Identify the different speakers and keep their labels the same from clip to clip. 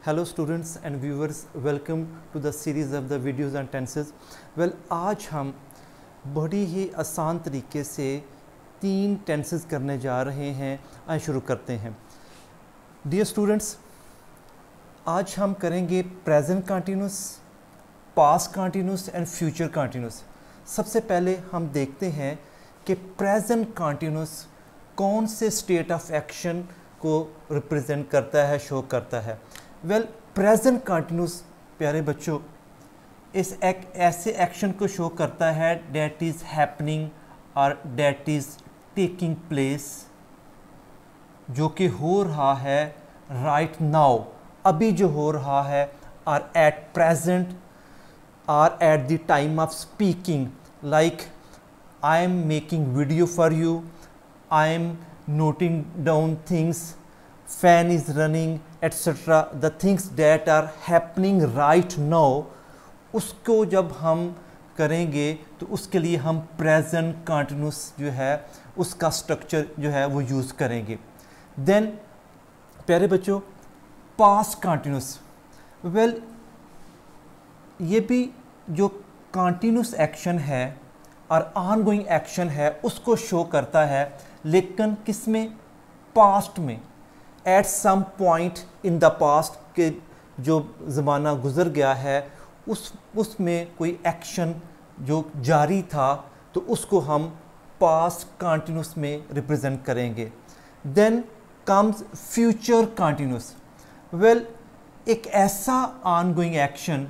Speaker 1: Hello students and viewers, welcome to the series of the videos and tenses. आज हम बड़ी ही आसान तरीके से 3 टेंसेस करने जा रहे हैं। आइए शुरू करते हैं। डियर स्टूडेंट्स, आज हम करेंगे present continuous, past continuous and future continuous. सबसे पहले हम देखते हैं कि प्रेजेंट कंटिन्यूस कौन से स्टेट ऑफ एक्शन को रिप्रेजेंट करता है, शो करता है। प्रेजेंट कंटिन्यूस प्यारे बच्चों इस ऐसे एक्शन को शो करता है डेट इज़ हैपनिंग और डेट इज़ टेकिंग प्लेस, जो कि हो रहा है राइट नाउ, अभी जो हो रहा है, और एट प्रेजेंट और at the time of speaking. Like I am making video for you, I am noting down things, fan is running, etc. The things that are happening right now, उसको जब हम करेंगे तो उसके लिए हम प्रेजेंट कंटिन्यूस जो है उसका स्ट्रक्चर जो है वो यूज़ करेंगे। देन प्यारे बच्चों पास्ट कंटिन्यूस, ये भी जो कंटिन्यूस एक्शन है और ऑनगोइंग एक्शन है उसको शो करता है, लेकिन किस में? पास्ट में। At some point in the past के जो ज़माना गुज़र गया है उसमें कोई एक्शन जो जारी था तो उसको हम पास्ट कंटिन्यूस में रिप्रेजेंट करेंगे। Then comes future continuous. एक ऐसा ऑनगोइंग एक्शन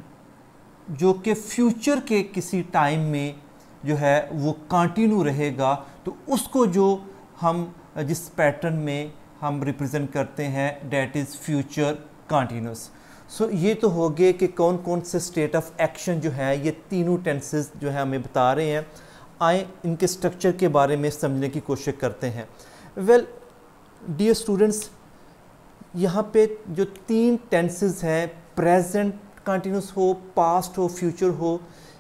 Speaker 1: जो कि फ्यूचर के किसी टाइम में जो है वो कंटिन्यू रहेगा, तो उसको जो हम जिस पैटर्न में हम रिप्रेजेंट करते हैं डेट इज़ फ्यूचर कंटिन्यूस। सो ये तो हो गए कि कौन कौन से स्टेट ऑफ एक्शन जो है ये तीनों टेंसेस जो है हमें बता रहे हैं। आए इनके स्ट्रक्चर के बारे में समझने की कोशिश करते हैं। डियर स्टूडेंट्स, यहाँ पे जो 3 टेंसेस हैं, प्रेजेंट कंटिन्यूस हो, पास्ट हो, फ्यूचर हो,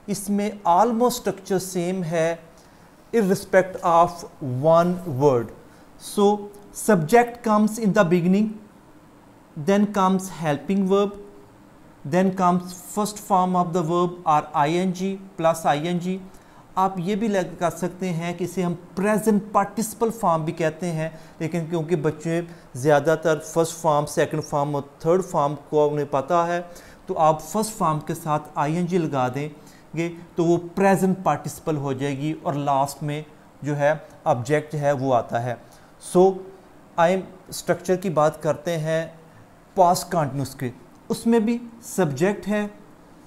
Speaker 1: इसमें ऑलमोस्ट स्ट्रक्चर सेम है irrespect of one word. So subject comes in the beginning, then comes helping verb, then comes first form of the verb or ing plus ing. आप ये भी लगा सकते हैं कि इसे हम प्रेजेंट पार्टिसिपल फॉर्म भी कहते हैं, लेकिन क्योंकि बच्चे ज़्यादातर फर्स्ट फॉर्म, सेकंड फॉर्म और थर्ड फॉर्म को उन्हें पता है, तो आप फर्स्ट फॉर्म के साथ ing लगा दें तो वो प्रेजेंट पार्टिसिपल हो जाएगी और लास्ट में जो है ऑब्जेक्ट है वो आता है। सो आई स्ट्रक्चर की बात करते हैं पास्ट कंटिन्यूस के, उसमें भी सब्जेक्ट है,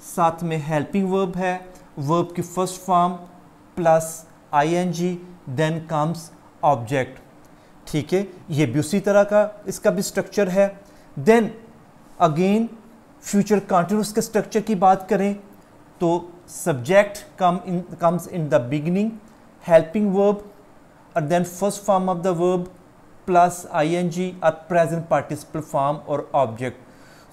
Speaker 1: साथ में हेल्पिंग वर्ब है, वर्ब की first form plus ing, then comes object. ठीक है, ये भी उसी तरह का इसका भी स्ट्रक्चर है। देन अगेन फ्यूचर कंटिन्यूस के स्ट्रक्चर की बात करें तो subject comes in the beginning, helping verb, and then first form of the verb plus ing or present participle form और object.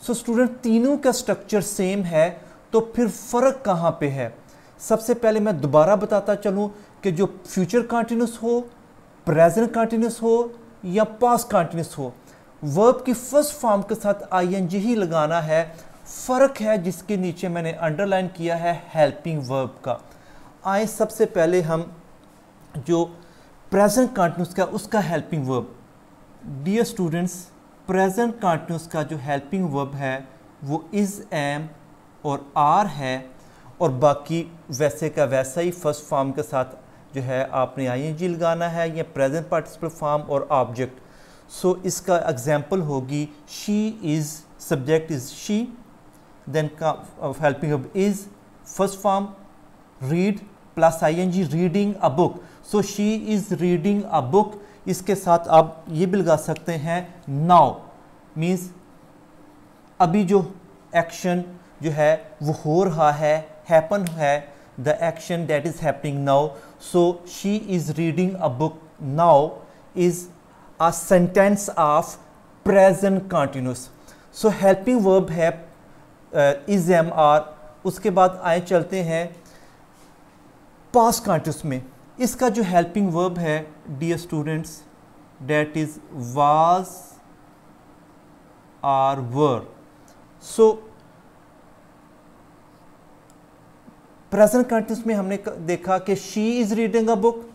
Speaker 1: So student तीनों का स्ट्रक्चर सेम है, तो फिर फ़र्क कहाँ पे है? सबसे पहले मैं दोबारा बताता चलूँ कि जो फ्यूचर कंटिन्यूस हो, प्रेजेंट कंटिन्यूस हो या पास्ट कंटिन्यूस हो, वर्ब की फर्स्ट फॉर्म के साथ ing ही लगाना है। फ़र्क है जिसके नीचे मैंने अंडरलाइन किया है हेल्पिंग वर्ब का। आए सबसे पहले हम जो प्रेजेंट कंटिन्यूस का उसका helping verb. Dear students, present continuous का जो हेल्पिंग वर्ब है वो इज़, एम और आर है, और बाकी वैसे का वैसा ही फर्स्ट फॉर्म के साथ जो है आपने ing लगाना है, या प्रेजेंट पार्टिसिपल फॉर्म और ऑब्जेक्ट। सो इसका एग्जाम्पल होगी she is, subject is she, then helping verb is, first form read plus ing, reading a book. So she is reading a book. इसके साथ आप ये भी लगा सकते हैं now, means अभी जो एक्शन जो है वो हो रहा है, happen है, the action that is happening now. So she is reading a book now is a sentence of present continuous. So helping verb है इज, एम, आर। उसके बाद आए चलते हैं पास्ट कंटिन्यूस में। इसका जो हेल्पिंग वर्ब है dear students that is was are were. So present continuous में हमने देखा कि she is reading a book,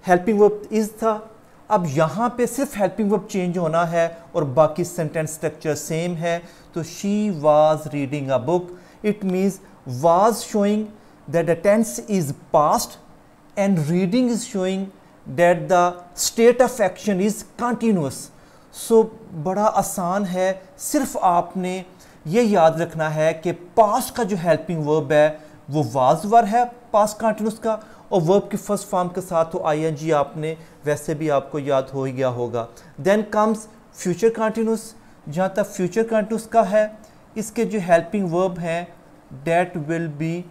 Speaker 1: helping verb is था। अब यहाँ पे सिर्फ हेल्पिंग वर्ब चेंज होना है और बाकी सेंटेंस स्ट्रक्चर सेम है। तो she was reading a book, it means was showing that the tense is past and reading is showing that the state of action is continuous. So बड़ा आसान है, सिर्फ आपने ये याद रखना है कि पास्ट का जो हेल्पिंग वर्ब है वो वाज वर्ब है पास्ट कंटिन्यूस का, और वर्ब की फर्स्ट फॉर्म के साथ तो आईएनजी आपने वैसे भी आपको याद हो ही गया होगा। Then comes future continuous. जहाँ तक फ्यूचर कंटिन्यूस का है, इसके जो हेल्पिंग वर्ब हैं डेट विल बी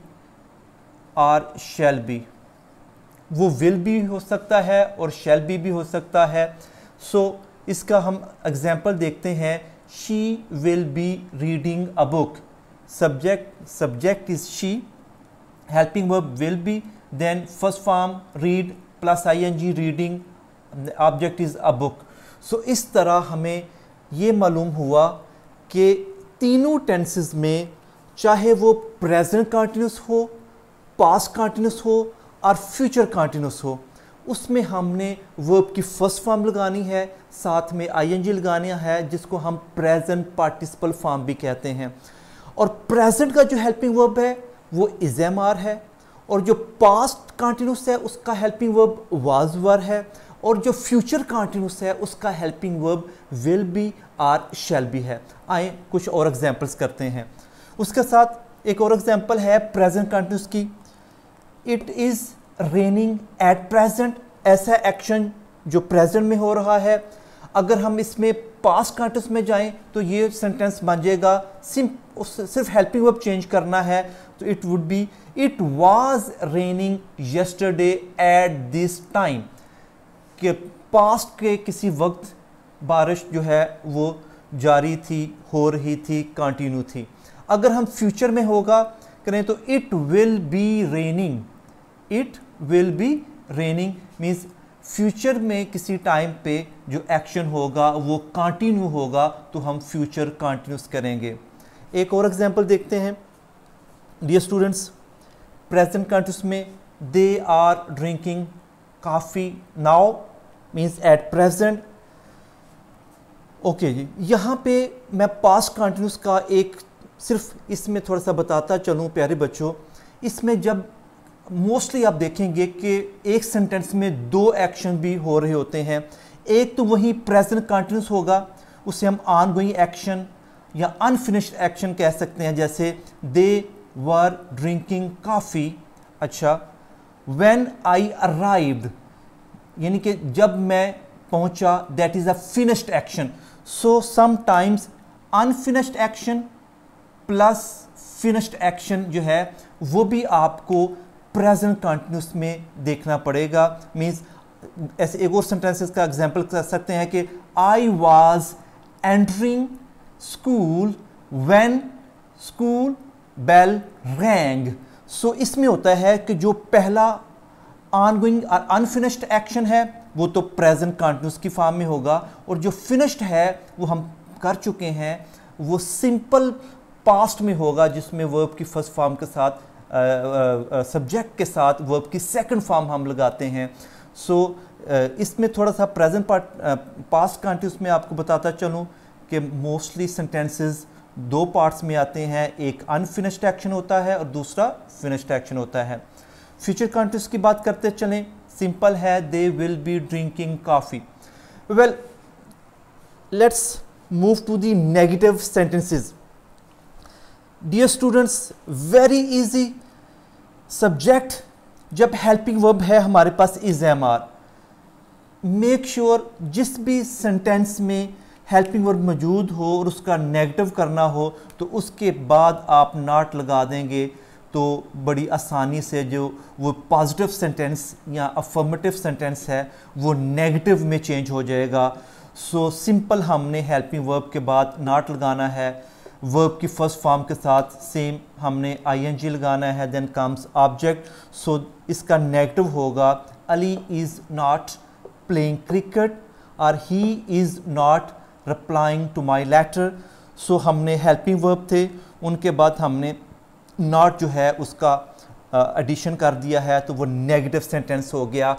Speaker 1: और शैल बी, वो विल भी हो सकता है और शैल बी हो सकता है। सो इसका हम एग्जाम्पल देखते हैं। She will be reading a book, subject is she, helping verb will be, then first form read plus ING reading, object is a book. So इस तरह हमें ये मालूम हुआ कि तीनों टेंसेस में चाहे वो प्रेजेंट कंटिन्यूस हो, पास्ट कंटिन्यूस हो और फ्यूचर कंटिन्यूस हो, उसमें हमने वर्ब की फर्स्ट फॉर्म लगानी है, साथ में आईएनजी लगाना है, जिसको हम प्रेजेंट पार्टिसिपल फॉर्म भी कहते हैं। और प्रेजेंट का जो हेल्पिंग वर्ब है वो इज एम आर है, और जो पास्ट कंटिन्यूस है उसका हेल्पिंग वर्ब वाज वर है, और जो फ्यूचर कंटिन्यूस है उसका हेल्पिंग वर्ब विल बी और शैल बी है। आए कुछ और एग्जांपल्स करते हैं। उसके साथ एक और एग्जांपल है प्रेजेंट कंटिन्यूस की। It is raining at present, ऐसा एक्शन जो प्रेजेंट में हो रहा है। अगर हम इसमें पास्ट कंटिन्यूस में जाएं तो ये सेंटेंस बन जाएगा, सिर्फ हेल्पिंग वर्ब चेंज करना है, तो it would be it was raining yesterday at this time, कि पास्ट के किसी वक्त बारिश जो है वो जारी थी, हो रही थी, कंटिन्यू थी। अगर हम फ्यूचर में होगा करें तो it will be raining, it will be raining means future में किसी टाइम पे जो एक्शन होगा वो कंटिन्यू होगा, तो हम फ्यूचर कंटिन्यूस करेंगे। एक और एग्जांपल देखते हैं। डियर स्टूडेंट्स, प्रेजेंट कंटिन्यूस में they are drinking coffee now means at present. Okay जी, यहाँ पे मैं पास्ट कंटिन्यूस का एक सिर्फ इसमें थोड़ा सा बताता चलूँ प्यारे बच्चों। इसमें जब मोस्टली आप देखेंगे कि एक सेंटेंस में दो एक्शन भी हो रहे होते हैं। एक तो वही प्रेजेंट कंटिन्यूस होगा, उसे हम ऑन गोइंग एक्शन या अनफिनिश्ड एक्शन कह सकते हैं, जैसे दे वर ड्रिंकिंग कॉफ़ी। अच्छा, व्हेन आई अराइव्ड, यानी कि जब मैं पहुंचा, that is a finished action. So sometimes unfinished action plus finished action जो है वो भी आपको प्रेजेंट कंटिन्यूस में देखना पड़ेगा। मीन्स ऐसे एक और सेंटेंसेस का एग्जांपल कर सकते हैं कि I was entering school when school bell rang. So इसमें होता है कि जो पहला ऑनगोइंग और अनफिनिश्ड एक्शन है वो तो प्रेजेंट कंटिन्यूस की फॉर्म में होगा, और जो फिनिश्ड है वो हम कर चुके हैं, वो सिंपल पास्ट में होगा, जिसमें वर्ब की फर्स्ट फॉर्म के साथ सब्जेक्ट के साथ वर्ब की सेकंड फॉर्म हम लगाते हैं। सो इसमें थोड़ा सा प्रेजेंट पास्ट कंटिन्यूस में आपको बताता चलूँ कि मोस्टली सेंटेंसेस दो पार्ट्स में आते हैं, एक अनफिनिश्ड एक्शन होता है और दूसरा फिनिश्ड एक्शन होता है। फ्यूचर कंटिन्यूस की बात करते चलें, सिंपल है, they will be drinking coffee. Well, let's move to the negative sentences. Dear students, very easy. Subject जब हेल्पिंग वर्ब है हमारे पास is am are, make sure जिस भी सेंटेंस में हेल्पिंग वर्ब मौजूद हो और उसका नेगेटिव करना हो तो उसके बाद आप नॉट लगा देंगे, तो बड़ी आसानी से जो वो पॉजिटिव सेंटेंस या अफर्मेटिव सेंटेंस है वो नेगेटिव में चेंज हो जाएगा। सो सिंपल हमने हेल्पिंग वर्ब के बाद नॉट लगाना है, वर्ब की फर्स्ट फॉर्म के साथ सेम हमने आईएनजी लगाना है, देन कम्स ऑब्जेक्ट। सो इसका नेगेटिव होगा Ali is not playing cricket और he is not replying to my letter. So हमने हेल्पिंग वर्ब थे, उनके बाद हमने नॉट जो है उसका एडिशन कर दिया है, तो वो नेगेटिव सेंटेंस हो गया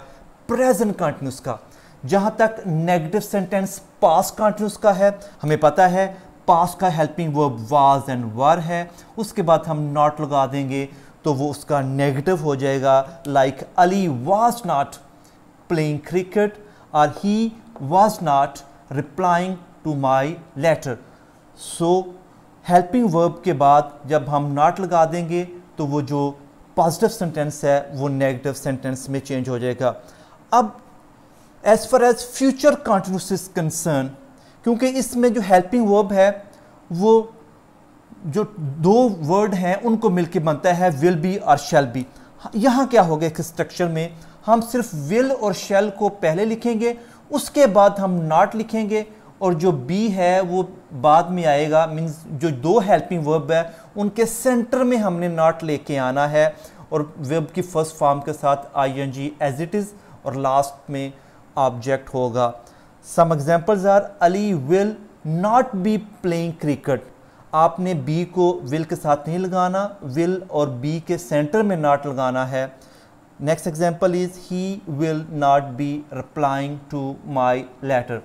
Speaker 1: प्रेजेंट कंटिन्यूस का। जहाँ तक नेगेटिव सेंटेंस पास्ट कंटिन्यूस का है, हमें पता है पास्ट का हेल्पिंग वर्ब वाज एंड वर है, उसके बाद हम नॉट लगा देंगे तो वो उसका नेगेटिव हो जाएगा, like Ali was not playing cricket और he was not replying to my letter. So helping verb के बाद जब हम नॉट लगा देंगे तो वो जो पॉजिटिव सेंटेंस है वो नेगेटिव सेंटेंस में चेंज हो जाएगा। अब as far as future continuous is concern, क्योंकि इसमें जो हेल्पिंग वर्ब है वो जो दो वर्ड हैं उनको मिलके बनता है विल बी और शैल बी। यहाँ क्या होगा इस स्ट्रक्चर में, हम सिर्फ विल और शैल को पहले लिखेंगे, उसके बाद हम नॉट लिखेंगे और जो बी है वो बाद में आएगा। मीन्स जो दो हेल्पिंग वर्ब है उनके सेंटर में हमने नॉट लेके आना है और वर्ब की फर्स्ट फॉर्म के साथ आईएनजी एज इट इज़ और लास्ट में ऑब्जेक्ट होगा। Some examples are Ali will not be playing cricket. आपने बी को विल के साथ नहीं लगाना, विल और बी के सेंटर में नॉट लगाना है। Next example is he will not be replying to my letter.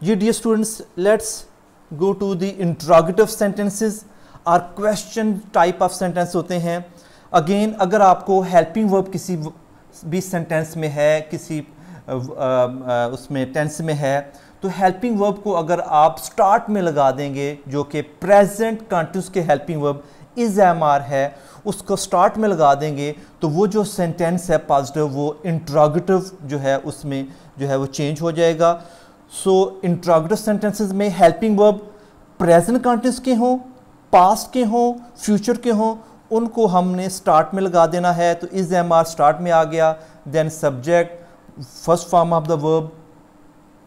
Speaker 1: जी dear students, let's go to the interrogative sentences और क्वेश्चन टाइप ऑफ सेंटेंस होते हैं। अगेन अगर आपको हेल्पिंग वर्ब किसी भी सेंटेंस में है, किसी उसमें टेंस में है, तो हेल्पिंग वर्ब को अगर आप स्टार्ट में लगा देंगे जो कि प्रेजेंट कंटिन्यूस के helping verb is am are है, उसको स्टार्ट में लगा देंगे तो वो जो सेंटेंस है पॉजिटिव वो इंट्रोगेटिव जो है उसमें जो है वो चेंज हो जाएगा। सो इंट्रोगेटिव सेंटेंसेस में हेल्पिंग वर्ब प्रेजेंट कंटिन्यूस के हों, पास्ट के हों, फ्यूचर के हों, उनको हमने स्टार्ट में लगा देना है। तो इज एम आर स्टार्ट में आ गया, then subject first form of the verb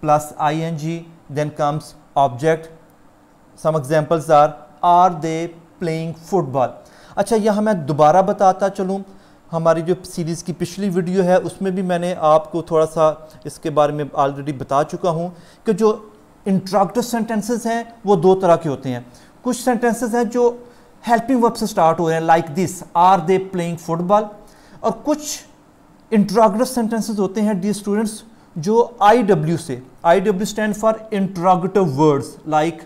Speaker 1: plus ING, then comes object. Some examples are they playing football. अच्छा, यहाँ मैं दोबारा बताता चलूँ, हमारी जो सीरीज़ की पिछली वीडियो है उसमें भी मैंने आपको थोड़ा सा इसके बारे में ऑलरेडी बता चुका हूँ कि जो इंट्रोगेटिव सेंटेंसेस हैं वो दो तरह के होते हैं। कुछ सेंटेंसेस हैं जो हेल्पिंग वर्ब से स्टार्ट हो रहे हैं, like this are they playing football, और कुछ इंट्रोगेटिव सेंटेंसेस होते हैं डियर स्टूडेंट्स जो IW से, IW stand for interrogative words like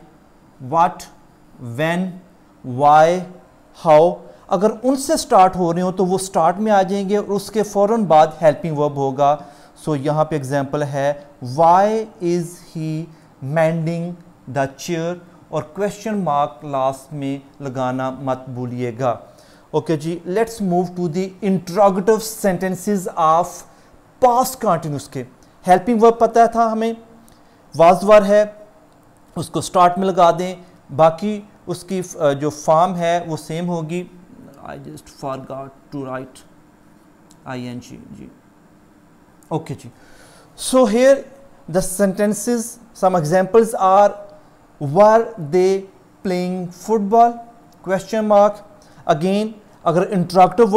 Speaker 1: what, when, why, how. अगर उनसे स्टार्ट हो रहे हो तो वो स्टार्ट में आ जाएंगे और उसके फ़ौरन बाद हेल्पिंग वर्ब होगा। सो यहाँ पे एग्जांपल है why is he mending the chair, और क्वेश्चन मार्क लास्ट में लगाना मत भूलिएगा। ओके जी, let's move to the interrogative sentences of past continuous के। हेल्पिंग वर्ब पता था हमें, वाज वर है, उसको स्टार्ट में लगा दें, बाकी उसकी जो फॉर्म है वो सेम होगी। I just forgot to write ING जी। ओके जी, so here the sentences, some examples are were they playing football, question mark. Again अगर इंट्रोगेटिव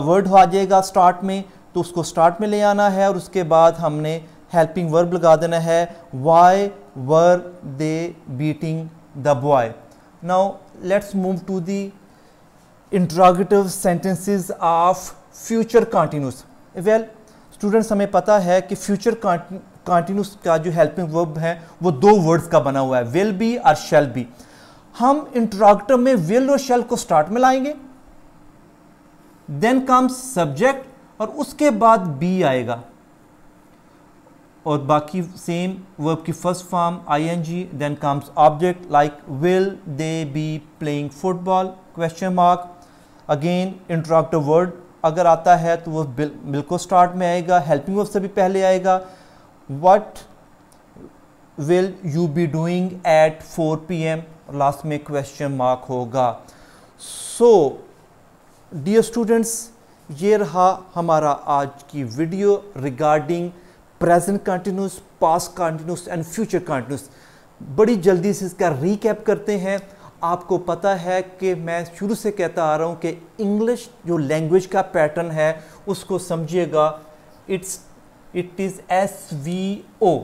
Speaker 1: वर्ड आ जाएगा स्टार्ट में तो उसको स्टार्ट में ले आना है और उसके बाद हमने हेल्पिंग वर्ब लगा देना है, why were they beating the boy. Now let's move to the interrogative sentences of future continuous. Well students, हमें पता है कि फ्यूचर कंटिन्यूस का जो हेल्पिंग वर्ब है वो दो वर्ड्स का बना हुआ है, विल बी और शैल बी। हम इंट्रोगेटिव में विल और शैल को स्टार्ट में लाएंगे, देन कम्स सब्जेक्ट और उसके बाद बी आएगा, और बाकी सेम वर्ब की first form ING, then comes object like will they be playing football, question mark. Again interrogative word अगर आता है तो वो बिल्कुल स्टार्ट में आएगा, हेल्पिंग वर्ब से भी पहले आएगा। What will you be doing at 4 PM, last में क्वेश्चन मार्क होगा। सो डियर स्टूडेंट्स, ये रहा हमारा आज की video regarding present continuous, past continuous and future continuous. बड़ी जल्दी से इसका रीकैप करते हैं। आपको पता है कि मैं शुरू से कहता आ रहा हूँ कि इंग्लिश जो लैंग्वेज का पैटर्न है उसको समझिएगा। It is SVO,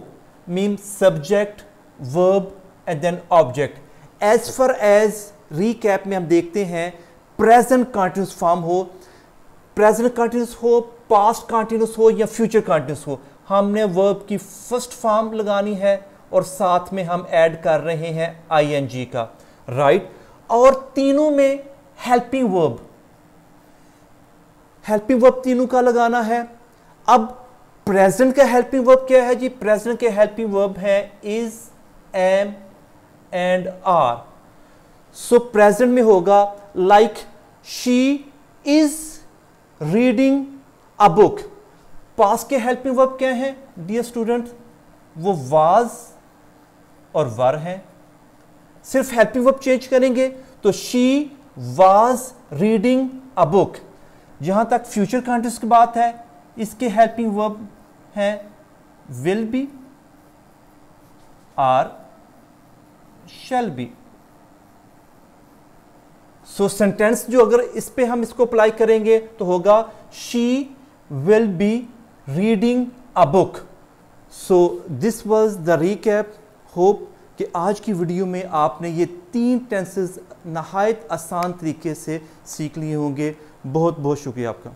Speaker 1: mean subject, verb, and then object. As far as recap में हम देखते हैं प्रेजेंट कंटिन्यूस फॉर्म हो, प्रेजेंट कंटिन्यूस हो, पास्ट कंटिन्यूस हो या फ्यूचर कंटिन्यूस हो, हमने वर्ब की फर्स्ट फॉर्म लगानी है और साथ में हम ऐड कर रहे हैं आईएनजी का, राइट। और तीनों में हेल्पिंग वर्ब तीनों का लगाना है। अब प्रेजेंट का हेल्पिंग वर्ब क्या है जी? प्रेजेंट के हेल्पिंग वर्ब है is, am and are. So present में होगा like she is reading a book. Past के हेल्पिंग वर्ब क्या है डियर स्टूडेंट? वो वाज और वर है। सिर्फ हेल्पिंग वर्ब चेंज करेंगे तो she was reading a book. जहां तक फ्यूचर कंटिन्यूस की बात है, इसके हेल्पिंग वर्ब है will be, are, shall be. So sentence जो अगर इस पे हम इसको अप्लाई करेंगे तो होगा she will be reading a book. So this was the recap. Hope कि आज की वीडियो में आपने ये 3 टेंसेस नहायत आसान तरीके से सीख लिए होंगे। बहुत बहुत शुक्रिया आपका।